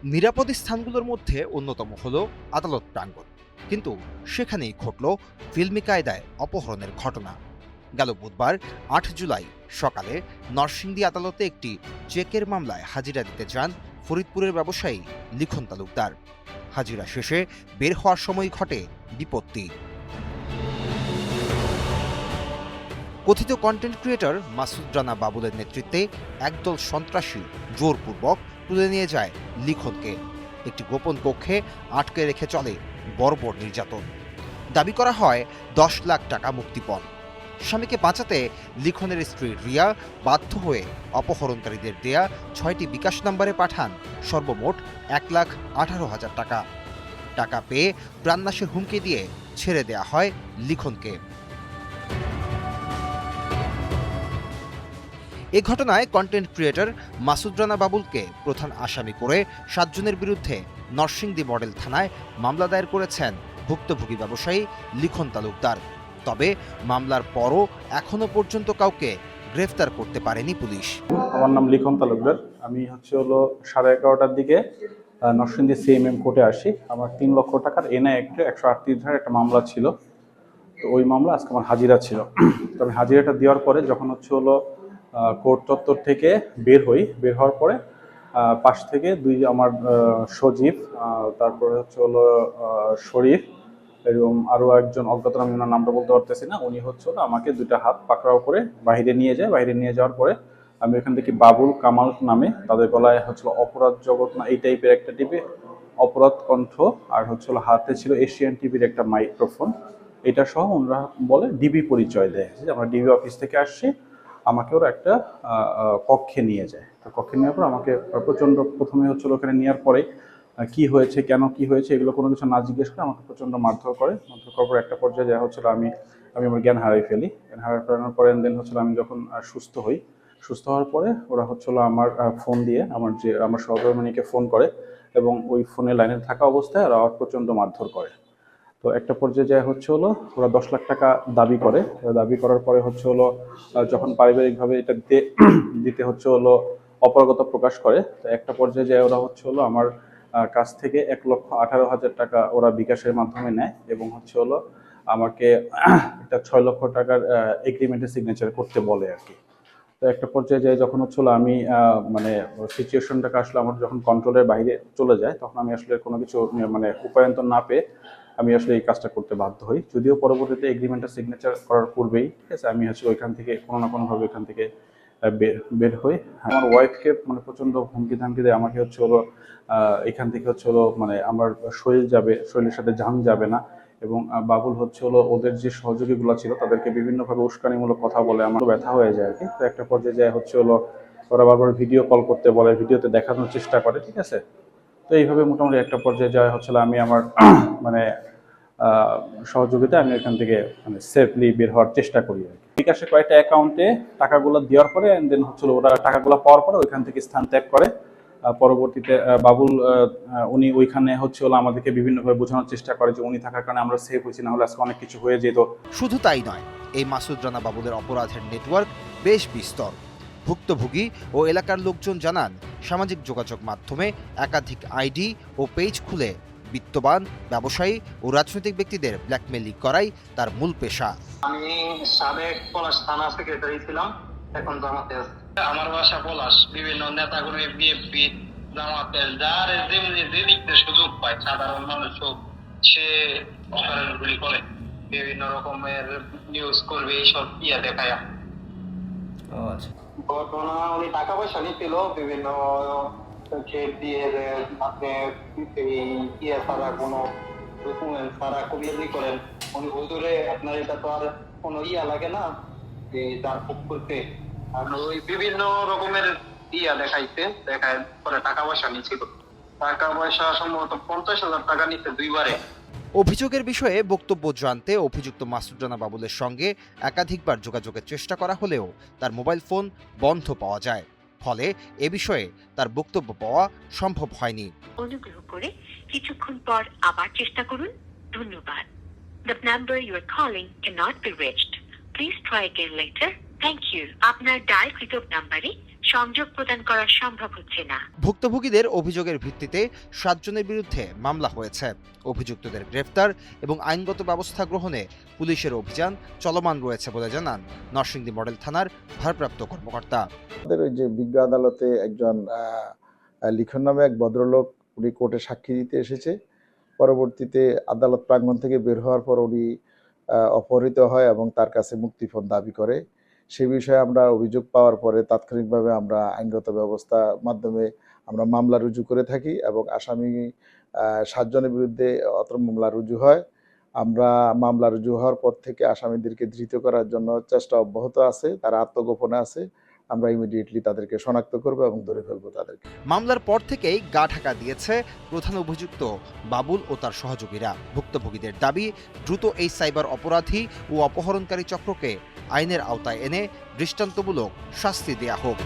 নিরাপদ স্থানগুলোর মধ্যে অন্যতম হল আদালত প্রাঙ্গণ, কিন্তু সেখানেই ঘটল ফিল্মি কায়দায় অপহরণের ঘটনা। গেল বুধবার ৮ জুলাই সকালে নরসিংদী আদালতে একটি চেকের মামলায় হাজিরা দিতে যান ফরিদপুরের ব্যবসায়ী লিখন তালুকদার। হাজিরা শেষে বের হওয়ার সময় ঘটে বিপত্তি। কথিত কন্টেন্ট ক্রিয়েটর মাসুদ রানা বাবুলের নেতৃত্বে একদল সন্ত্রাসী জোরপূর্বক তুলে নিয়ে যায় লিখনকে। একটি গোপন কক্ষে আটকে রেখে চলে বর্বর নির্যাতন। দাবি করা হয় ১০ লাখ টাকা মুক্তিপণ। স্বামীকে বাঁচাতে লিখনের স্ত্রী রিয়া বাধ্য হয়ে অপহরণকারীদের দেয়া ৬টি বিকাশ নম্বরে পাঠান সর্বমোট ১,১৮,০০০ টাকা। টাকা পেয়ে প্রাণনাশের হুমকি দিয়ে ছেড়ে দেয়া হয় লিখনকে। এ ঘটনায় কন্টেন্ট ক্রিয়েটর মাসুদ রানা বাবুলকে প্রধান আসামি করে ৭ জনের বিরুদ্ধে নরসিংদী মডেল থানায় মামলা দায়ের করেছেন ভুক্তভোগী ব্যবসায়ী লিখন তালুকদার। তবে মামলার পরও এখনো পর্যন্ত কাউকে গ্রেফতার করতে পারেনি পুলিশ। আমার নাম লিখন তালুকদার। আমি হলো 11:30টার দিকে নরসিংদী সিএমএম কোর্টে আসি। আমার ৩ লক্ষ টাকার এনআই অ্যাক্টে ১৩৮ ধারার একটা মামলা ছিল। তো ওই মামলা আজকে আমার হাজিরা ছিল। তো আমি হাজিরাটা দেওয়ার পরে যখন হলো কোর্ট চত্বর থেকে বের হওয়ার পরে পাশ থেকে আমার সজীব, তারপরে হলো শরীফ এবং আরও একজন অজ্ঞাতনামা, আমি ওনার নামটা বলতে পারতেছি না, উনি হলো আমাকে 2টা হাত পাকড়াও করে বাইরে নিয়ে যায়। বাইরে নিয়ে যাওয়ার পরে আমি ওখান থেকে বাবুল কামাল নামে, তাদের গলায় অপরাধ জগৎ না এই টাইপের একটা টিভি, অপরাধ কণ্ঠ, আর হলো হাতে ছিল এশিয়ান টিভির একটা মাইক্রোফোন, এটা সহ ওনারা বলে ডিবি পরিচয় দেয় যে আমরা ডিবি অফিস থেকে আসছি। আমাকে ওরা একটা কক্ষে নিয়ে যায়। তো কক্ষে নেওয়ার পর আমাকে প্রচণ্ড, প্রথমে ওখানে নেওয়ার পরে কি হয়েছে, কেন কি হয়েছে এগুলো কোনো কিছু না জিজ্ঞেস করে আমাকে প্রচণ্ড মারধর করে। মারধর করার পর একটা পর্যায়ে যা আমি আমার জ্ঞান হারাই ফেলি। জ্ঞান হারানোর পরে দেন আমি যখন সুস্থ হই, সুস্থ হওয়ার পরে ওরা আমার ফোন দিয়ে আমার সহধর্মিণীকে ফোন করে এবং ওই ফোনে লাইনে থাকা অবস্থায় ওরা প্রচণ্ড মারধর করে। তো একটা পর্যায়ে যা ওরা ১০ লাখ টাকা দাবি করে। দাবি করার পরে যখন পারিবারিকভাবে এটা দিতে অপারগতা প্রকাশ করে, তো একটা পর্যায়ে যায় ওরা আমার কাছ থেকে ১,১৮,০০০ টাকা ওরা বিকাশের মাধ্যমে নেয় এবং আমাকে একটা ৬ লক্ষ টাকার এগ্রিমেন্টে সিগনেচার করতে বলে আর কি। তো একটা পর্যায়ে যায় যখন আমি মানে সিচুয়েশনটাকে আসলে আমার যখন কন্ট্রোলের বাইরে চলে যায়, তখন আমি আসলে কোনো কিছু মানে উপায়ন্তর না পেয়ে আমি আসলে এই কাজটা করতে বাধ্য হই। যদিও পরবর্তীতে এগ্রিমেন্টটা সিগনেচার করার পূর্বেই, ঠিক আছে, আমি ওইখান থেকে কোনো না কোনোভাবে ওইখান থেকে বের হই। আমার ওয়াইফকে মানে প্রচণ্ড হুমকি ধামকি দেয়, আমাকে এখান থেকে মানে আমার শরীরের সাথে জান যাবে না। এবং বাবুল ওদের যে সহযোগীগুলো ছিল তাদেরকে বিভিন্নভাবে উস্কানিমূলক কথা বলে আমার ব্যথা হয়ে যায় আর কি। তো একটা পর্যায়ে যায় ওরা বারবার ভিডিও কল করতে বলে, ভিডিওতে দেখানোর চেষ্টা করে, ঠিক আছে। তো এইভাবে মোটামুটি একটা পর্যায়ে যায় আমি আমার মানে সহযোগিতা আমি এখান থেকে মানে সেফলি বের হওয়ার চেষ্টা করি আর কি। বিকাশে কয়েকটা অ্যাকাউন্টে টাকাগুলো দেওয়ার পরে দেন ওরা টাকাগুলো পাওয়ার পরে ওইখান থেকে স্থান ত্যাগ করে। পরবর্তীতে বাবুল উনি ওইখানে আমাদেরকে বিভিন্নভাবে বোঝানোর চেষ্টা করে যে উনি থাকার কারণে আমরা সেফ হয়েছি, না হলে আজকে অনেক কিছু হয়ে যেত। শুধু তাই নয়, এই মাসুদ রানা বাবুলের অপরাধের নেটওয়ার্ক বেশ বিস্তর। ভুক্তভোগী ও এলাকার লোকজন জানান, সামাজিক যোগাযোগ মাধ্যমে একাধিক আইডি ও পেজ খুলে বিত্তবান ব্যবসায়ী ও রাজনৈতিক ব্যক্তিদের ব্ল্যাকমেইলিং করাই তার মূল পেশা। আমি সাবেক পলাশ থানা সেক্রেটারি ছিলাম, এখন জামাতে আছি। আমার বাসা পলাশ। বিভিন্ন নেতাকর্মী, বিএনপি, জামাতের যার যেমনি যে দিকতে সুযোগ পায় সাধারণ মানুষ হোক, সে অপরাধগুলি করে, বিভিন্ন রকমের নিউজ করবে, এইসব দেখায়। ঘটনা উনি টাকা পয়সা নিছিল বিভিন্ন চেক দিয়ে, আপনি ছাড়া কোনো ডকুমেন্ট ছাড়া কবিয়াজি করেন। উনি হুজুরে আপনার এটা তো আর কোনো লাগে না যে তার করতে, আর ওই বিভিন্ন রকমের দেখাইছে, দেখায় পরে টাকা পয়সা নিছিল। টাকা পয়সা সম্ভবত ৫০,০০০ টাকা নিতে 2বারে। অভিযোগের বিষয়ে বক্তব্য জানতে অভিযুক্ত মাসুদ রানা বাবুলের সঙ্গে একাধিকবার যোগাযোগের চেষ্টা করা হলেও তার মোবাইল ফোন বন্ধ পাওয়া যায়। ফলে এ বিষয়ে তার বক্তব্য পাওয়া সম্ভব হয়নি। অনুগ্রহ করে কিছুক্ষণ পর আবার চেষ্টা করুন। ধন্যবাদ। The number you are calling cannot be reached. Please try again later. Thank you. আপনার ডায়ালকৃত নম্বরে সংযোগ প্রদান করা সম্ভব হচ্ছে না। ভুক্তভোগীদের অভিযোগের ভিত্তিতে 7 জনের বিরুদ্ধে মামলা হয়েছে। অভিযুক্তদের গ্রেফতার এবং আইনগত ব্যবস্থা গ্রহণে পুলিশের অভিযান চলমান রয়েছে বলে জানান নরসিংদী মডেল থানার ভারপ্রাপ্ত কর্মকর্তা। আমাদের ওই যে বিজ্ঞ আদালতে একজন লিখন নামে এক ভদ্রলোক উনি কোর্টে সাক্ষী দিতে এসেছে। পরবর্তীতে আদালত প্রাঙ্গণ থেকে বের হওয়ার পর উনি অপহৃত হয় এবং তার কাছে মুক্তিপণ দাবি করে। সে বিষয়ে আমরা অভিযোগ পাওয়ার পরে তাৎক্ষণিকভাবে আমরা আইনগত ব্যবস্থার মাধ্যমে আমরা মামলা রুজু করে থাকি এবং আসামি 7 জনের বিরুদ্ধে অত্র মামলা রুজু হয়। আমরা মামলা রুজু হওয়ার পর থেকে আসামিদেরকে ধৃত করার জন্য চেষ্টা অব্যাহত আছে, তারা আত্মগোপনে আছে। আমরা ইমিডিয়েটলি তাদেরকে শনাক্ত করব এবং ধরে ফেলবো তাদেরকে। মামলার পর থেকেই গা ঢাকা দিয়েছে প্রধান অভিযুক্ত বাবুল ও তার সহযোগীরা। ভুক্তভোগীদের দাবি, দ্রুত এই সাইবার অপরাধী ও অপহরণকারী চক্রকে আইনের আওতায় এনে দৃষ্টান্তমূলক শাস্তি দেয়া হোক।